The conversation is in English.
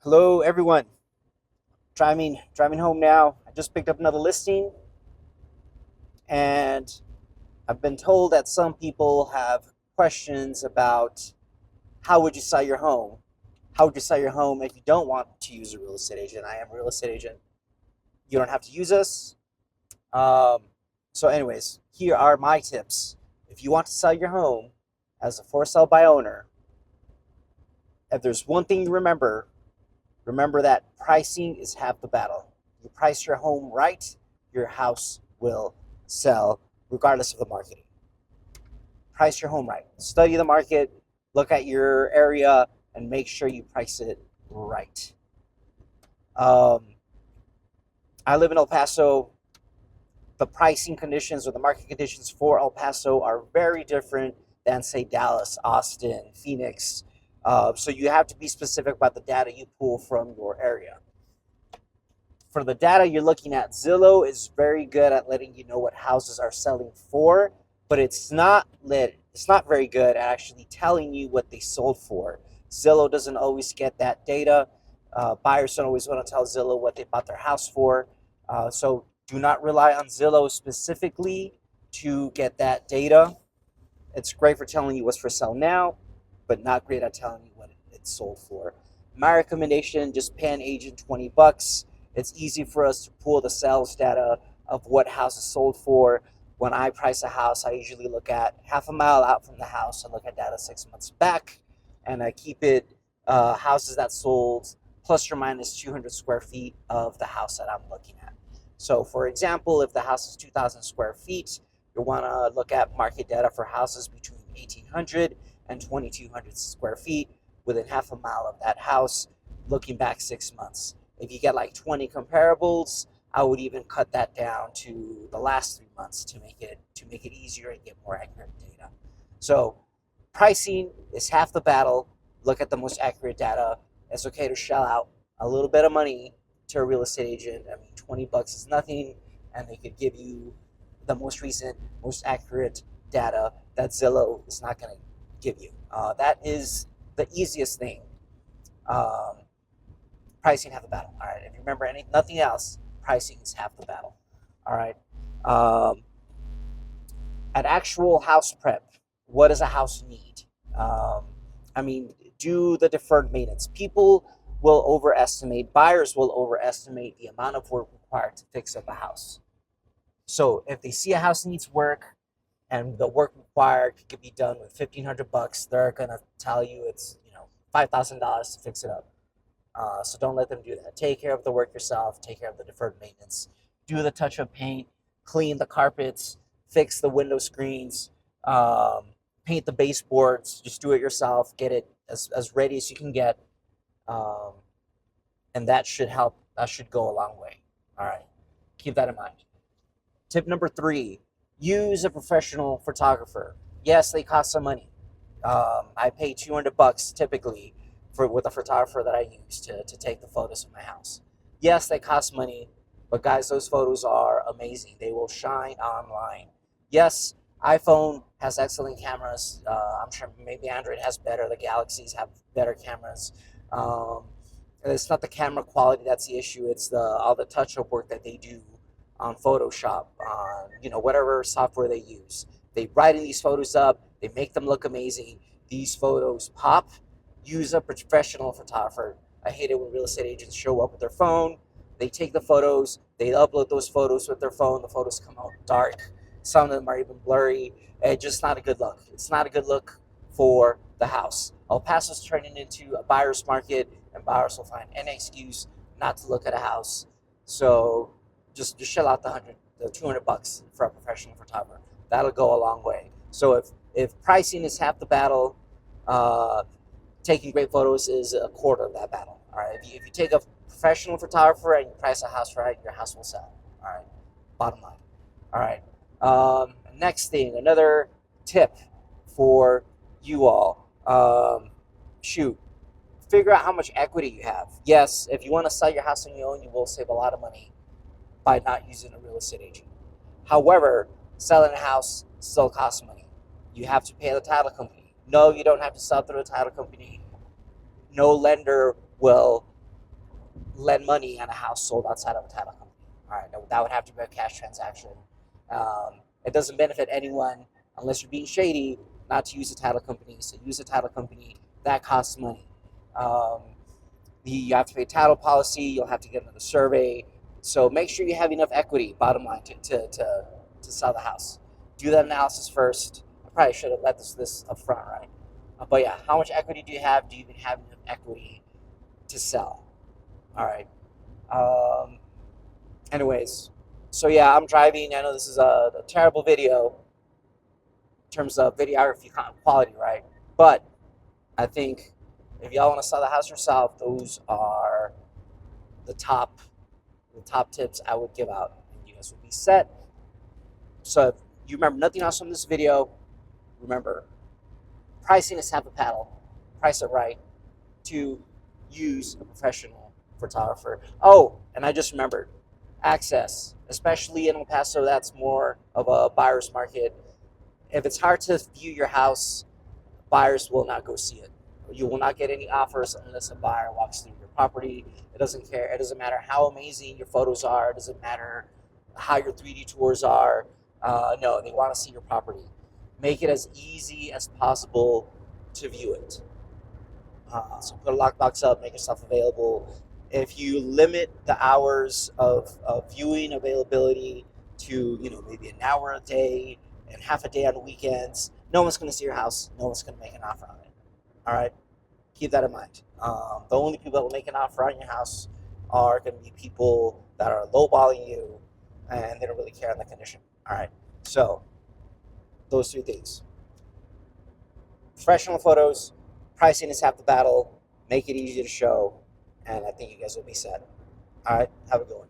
Hello, everyone. Driving home now. I just picked up another listing, and I've been told that some people have questions about how would you sell your home? How would you sell your home if you don't want to use a real estate agent? I am a real estate agent. You don't have to use us. Um, anyways, here are my tips. If you want to sell your home as a for sale by owner, if there's one thing to remember that pricing is half the battle. You price your home right, your house will sell regardless of the marketing. Price your home right. Study the market, look at your area, and make sure you price it right. Um, I live in El Paso. The pricing conditions or the market conditions for El Paso are very different than, say, Dallas, Austin, Phoenix. So you have to be specific about the data you pull from your area. For the data you're looking at, Zillow is very good at letting you know what houses are selling for, but it's not very good at actually telling you what they sold for. Zillow doesn't always get that data. Buyers don't always want to tell Zillow what they bought their house for. So do not rely on Zillow specifically to get that data. It's great for telling you what's for sale now, but not great at telling you what it's sold for. My recommendation, just pay an agent $20. It's easy for us to pull the sales data of what house is sold for. When I price a house, I usually look at half a mile out from the house and look at data 6 months back, and I keep it houses that sold plus or minus 200 square feet of the house that I'm looking at. So, for example, if the house is 2,000 square feet, you want to look at market data for houses between 1,800 and 2,200 square feet within half a mile of that house, looking back 6 months. If you get like 20 comparables, I would even cut that down to the last 3 months to make it easier and get more accurate data. So pricing is half the battle. Look at the most accurate data. It's okay to shell out a little bit of money to a real estate agent. I mean, $20 is nothing, and they could give you the most recent, most accurate data that Zillow is not going to give you. That is the easiest thing. Um, Pricing half the battle. All right. If you remember nothing else, pricing is half the battle. All right. Um, at actual house prep, what does a house need? Um, I mean, do the deferred maintenance. People will overestimate, buyers will overestimate the amount of work required to fix up a house. So if they see a house needs work and the work required could be done with $1,500, they're gonna tell you it's $5,000 to fix it up. So don't let them do that. Take care of the work yourself. Take care of the deferred maintenance. Do the touch-up paint. Clean the carpets. Fix the window screens. Paint the baseboards. Just do it yourself. Get it as ready as you can get, um, and that should help. That should go a long way. All right, keep that in mind. Tip number 3: use a professional photographer. Yes, they cost some money. I pay $200 typically with a photographer that I use to take the photos of my house. Yes, they cost money, but guys, those photos are amazing. They will shine online. Yes, iPhone has excellent cameras. I'm sure maybe Android has better. The Galaxies have better cameras. Um, it's not the camera quality that's the issue. It's all the touch-up work that they do on Photoshop, on whatever software they use. They brighten these photos up. They make them look amazing. These photos pop. Use a professional photographer. I hate it when real estate agents show up with their phone. They take the photos. They upload those photos with their phone. The photos come out dark. Some of them are even blurry. It's just not a good look. It's not a good look for the house. El Paso's turning into a buyer's market, and buyers will find any excuse not to look at a house. So just shell out the $200 for a professional photographer. That'll go a long way. So if pricing is half the battle, taking great photos is a quarter of that battle. All right. If you take a professional photographer and you price a house right, your house will sell. All right. Bottom line. All right. Next thing, another tip for you all. Shoot. Figure out how much equity you have. Yes, if you want to sell your house on your own, you will save a lot of money by not using a real estate agent. However, selling a house still costs money. You have to pay the title company. No, you don't have to sell through a title company. No lender will lend money on a house sold outside of a title company. All right, that would have to be a cash transaction. It doesn't benefit anyone unless you're being shady not to use a title company. So use a title company that costs money. Um, you have to pay a title policy. You'll have to get another survey. So make sure you have enough equity. Bottom line to sell the house. Do that analysis first. I probably should have let this up front, right? But yeah, how much equity do you have? Do you even have enough equity to sell? All right. Um, anyways, so yeah, I'm driving. I know this is a terrible video in terms of videography quality, right? But I think if y'all want to sell the house yourself, those are the top tips I would give out, and you guys will be set. So if you remember nothing else from this video, remember pricing is half the battle. Price it right to use a professional photographer. Oh, and I just remembered access, especially in El Paso, that's more of a buyer's market. If it's hard to view your house, buyers will not go see it. You will not get any offers unless a buyer walks through your property. It doesn't care. It doesn't matter how amazing your photos are. It doesn't matter how your 3D tours are. No, they want to see your property. Make it as easy as possible to view it. So put a lockbox up, make yourself available. If you limit the hours of viewing availability to, maybe an hour a day and half a day on the weekends, no one's going to see your house. No one's going to make an offer on it. All right? Keep that in mind. The only people that will make an offer on your house are going to be people that are lowballing you and they don't really care on the condition. All right? So, those three things. Professional photos, pricing is half the battle, make it easy to show, and I think you guys will be set. All right? Have a good one.